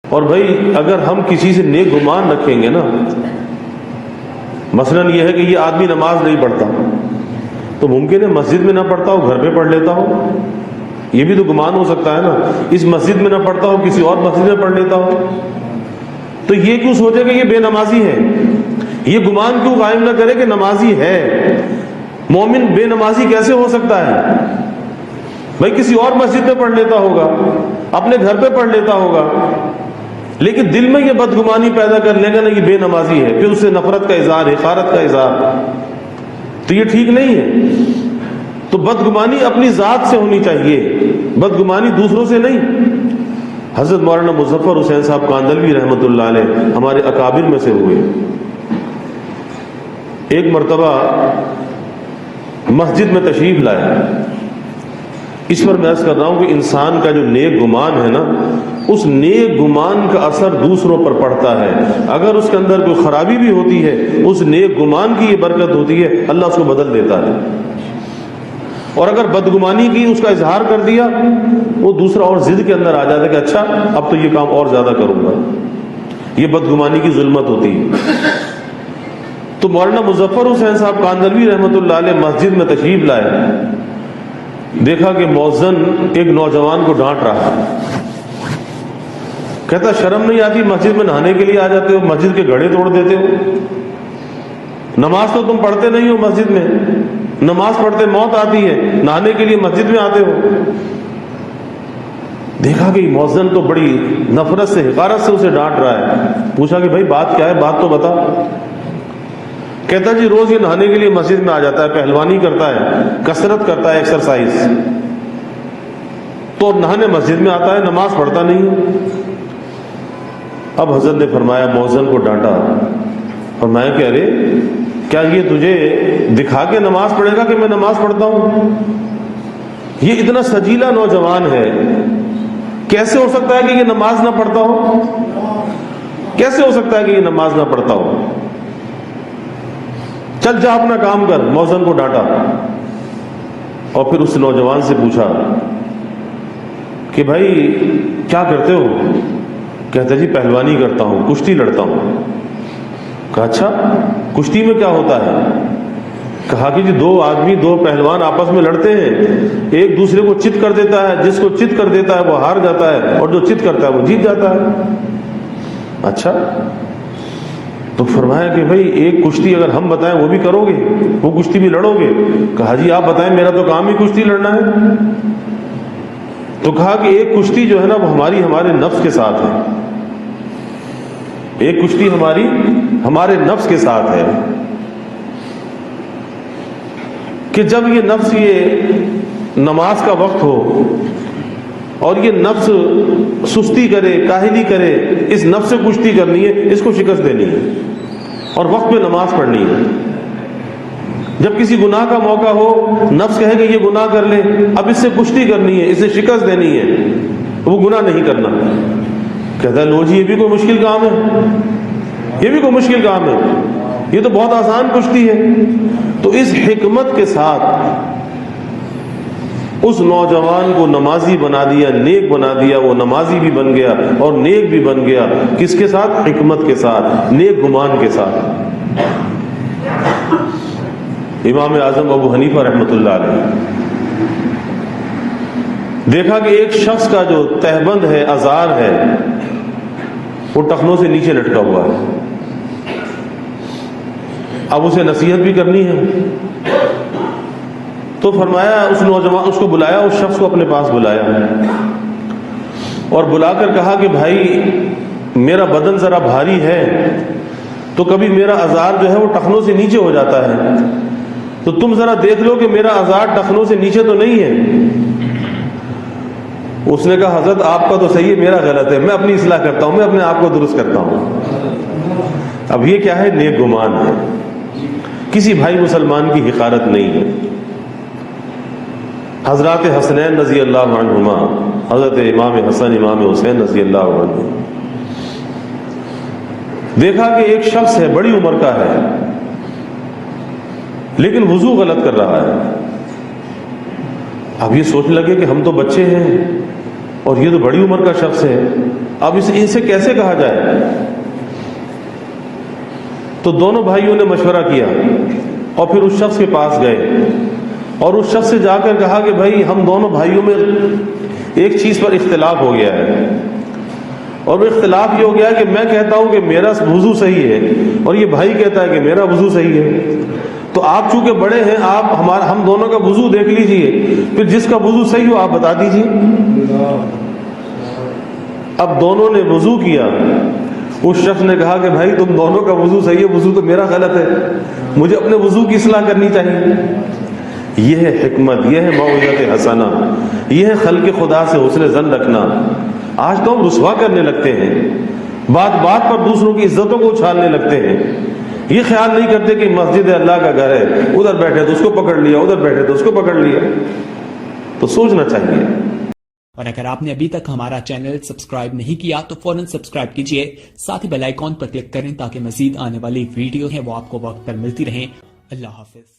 اور بھائی اگر ہم کسی سے نیک گمان رکھیں گے نا، مثلاً یہ ہے کہ یہ آدمی نماز نہیں پڑھتا، تو ممکن ہے مسجد میں نہ پڑھتا ہو، گھر پہ پڑھ لیتا ہو، یہ بھی تو گمان ہو سکتا ہے نا، اس مسجد میں نہ پڑھتا ہو، کسی اور مسجد میں پڑھ لیتا ہو، تو یہ کیوں سوچے کہ یہ بے نمازی ہے؟ یہ گمان کیوں قائم نہ کرے کہ نمازی ہے؟ مومن بے نمازی کیسے ہو سکتا ہے؟ بھائی کسی اور مسجد میں پڑھ لیتا ہوگا، اپنے گھر پہ پڑھ لیتا ہوگا، لیکن دل میں یہ بدگمانی پیدا کر لے گا نا یہ بے نمازی ہے، پھر اس سے نفرت کا اظہار، حقارت کا اظہار، تو یہ ٹھیک نہیں ہے۔ تو بدگمانی اپنی ذات سے ہونی چاہیے، بدگمانی دوسروں سے نہیں۔ حضرت مولانا مظفر حسین صاحب کاندلوی رحمۃ اللہ علیہ ہمارے اکابر میں سے ہوئے۔ ایک مرتبہ مسجد میں تشریف لائے۔ اس پر میں عرض کر رہا ہوں کہ انسان کا جو نیک گمان ہے نا، اس نیک گمان کا اثر دوسروں پر پڑتا ہے۔ اگر اس کے اندر کوئی خرابی بھی ہوتی ہے، اس نیک گمان کی یہ برکت ہوتی ہے، اللہ اس کو بدل دیتا ہے۔ اور اگر بدگمانی کی، اس کا اظہار کر دیا، وہ دوسرا اور ضد کے اندر آ جاتا ہے کہ اچھا اب تو یہ کام اور زیادہ کروں گا۔ یہ بدگمانی کی ظلمت ہوتی ہے۔ تو مولانا مظفر حسین صاحب کاندلوی رحمۃ اللہ علیہ مسجد میں تشریف لائے، دیکھا کہ مؤذن ایک نوجوان کو ڈانٹ رہا ہے۔ کہتا شرم نہیں آتی؟ مسجد میں نہانے کے لیے آ جاتے ہو، مسجد کے گھڑے توڑ دیتے ہو، نماز تو تم پڑھتے نہیں ہو، مسجد میں نماز پڑھتے موت آتی ہے، نہانے کے لیے مسجد میں آتے ہو۔ دیکھا کہ مؤذن تو بڑی نفرت سے، حقارت سے اسے ڈانٹ رہا ہے۔ پوچھا کہ بھائی بات کیا ہے، بات تو بتا۔ کہتا جی روز یہ نہانے کے لیے مسجد میں آ جاتا ہے، پہلوانی کرتا ہے، کثرت کرتا ہے، ایکسرسائز، تو نہانے مسجد میں آتا ہے، نماز پڑھتا نہیں ہے۔ اب حضرت نے فرمایا، مؤذن کو ڈانٹا، فرمایا کہ ارے کیا یہ تجھے دکھا کے نماز پڑھے گا کہ میں نماز پڑھتا ہوں؟ یہ اتنا سجیلا نوجوان ہے، کیسے ہو سکتا ہے کہ یہ نماز نہ پڑھتا ہو؟ کیسے ہو سکتا ہے کہ یہ نماز نہ پڑھتا ہو؟ چل جا اپنا کام کر۔ مؤذن کو ڈانٹا اور پھر اس نوجوان سے پوچھا کہ بھائی کیا کرتے ہو؟ کہتا جی پہلوانی کرتا ہوں، کشتی لڑتا ہوں۔ کہا اچھا کشتی میں کیا ہوتا ہے؟ کہا کہ جی دو آدمی، دو پہلوان آپس میں لڑتے ہیں، ایک دوسرے کو چت کر دیتا ہے، جس کو چت کر دیتا ہے وہ ہار جاتا ہے، اور جو چت کرتا ہے وہ جیت جاتا ہے۔ اچھا، تو فرمایا کہ بھائی ایک کشتی اگر ہم بتائیں وہ بھی کرو گے، وہ کشتی بھی لڑو گے؟ کہا جی آپ بتائیں، میرا تو کام ہی کشتی لڑنا ہے۔ تو کہا کہ ایک کشتی جو ہے نا وہ ہمارے نفس کے ساتھ ہے، ایک کشتی ہمارے نفس کے ساتھ ہے، کہ جب یہ نفس یہ نماز کا وقت ہو اور یہ نفس سستی کرے، کاہلی کرے، اس نفس سے کشتی کرنی ہے، اس کو شکست دینی ہے اور وقت پہ نماز پڑھنی ہے۔ جب کسی گناہ کا موقع ہو، نفس کہے کہ یہ گناہ کر لے، اب اس سے کشتی کرنی ہے، اسے شکست دینی ہے، وہ گناہ نہیں کرنا۔ کہتا ہے لو جی یہ بھی کوئی مشکل کام ہے، یہ بھی کوئی مشکل کام ہے، یہ تو بہت آسان کشتی ہے۔ تو اس حکمت کے ساتھ اس نوجوان کو نمازی بنا دیا، نیک بنا دیا، وہ نمازی بھی بن گیا اور نیک بھی بن گیا۔ کس کے ساتھ؟ حکمت کے ساتھ، نیک گمان کے ساتھ۔ امام اعظم ابو حنیفہ رحمۃ اللہ علیہ، دیکھا کہ ایک شخص کا جو تہبند ہے، ازار ہے، وہ ٹخنوں سے نیچے لٹکا ہوا ہے۔ اب اسے نصیحت بھی کرنی ہے، تو فرمایا اس نوجوان، اس کو بلایا، اس شخص کو اپنے پاس بلایا اور بلا کر کہا کہ بھائی میرا بدن ذرا بھاری ہے، تو کبھی میرا ازار جو ہے وہ ٹخنوں سے نیچے ہو جاتا ہے، تو تم ذرا دیکھ لو کہ میرا ازار ٹخنوں سے نیچے تو نہیں ہے۔ اس نے کہا حضرت آپ کا تو صحیح ہے، میرا غلط ہے، میں اپنی اصلاح کرتا ہوں، میں اپنے آپ کو درست کرتا ہوں۔ اب یہ کیا ہے؟ نیک گمان ہے، کسی بھائی مسلمان کی حقارت نہیں ہے۔ حضرات حسنین رضی اللہ عنہما، حضرت امام حسن، امام حسین رضی اللہ عنہ، دیکھا کہ ایک شخص ہے، بڑی عمر کا ہے، لیکن وضو غلط کر رہا ہے۔ اب یہ سوچنے لگے کہ ہم تو بچے ہیں، اور یہ تو بڑی عمر کا شخص ہے، اب اسے کیسے کہا جائے؟ تو دونوں بھائیوں نے مشورہ کیا اور پھر اس شخص کے پاس گئے اور اس شخص سے جا کر کہا کہ بھائی ہم دونوں بھائیوں میں ایک چیز پر اختلاف ہو گیا ہے، اور وہ اختلاف یہ ہو گیا کہ میں کہتا ہوں کہ میرا وضو صحیح ہے اور یہ بھائی کہتا ہے کہ میرا وضو صحیح ہے، تو آپ چونکہ بڑے ہیں آپ ہم دونوں کا وضو دیکھ لیجئے، پھر جس کا وضو صحیح ہو آپ بتا دیجئے۔ اب دونوں نے وضو کیا، اس شخص نے کہا کہ بھائی تم دونوں کا وضو صحیح ہے، وضو تو میرا غلط ہے، مجھے اپنے وضو کی اصلاح کرنی چاہیے۔ یہ ہے حکمت، یہ ہے موعظۃ حسنہ، یہ ہے خلق خدا سے حسن ظن رکھنا۔ آج تو ہم رسوا کرنے لگتے ہیں، بات بات پر دوسروں کی عزتوں کو اچھالنے لگتے ہیں، یہ خیال نہیں کرتے کہ مسجد اللہ کا گھر ہے، ادھر بیٹھے تو اس کو پکڑ لیا، ادھر بیٹھے تو اس کو پکڑ لیا، تو سوچنا چاہیے۔ اور اگر آپ نے ابھی تک ہمارا چینل سبسکرائب نہیں کیا تو فوراً سبسکرائب کیجئے، ساتھ ہی بیل آئیکن پر کلک کریں تاکہ مزید آنے والی ویڈیو ہیں وہ آپ کو وقت پر ملتی رہیں۔ اللہ حافظ۔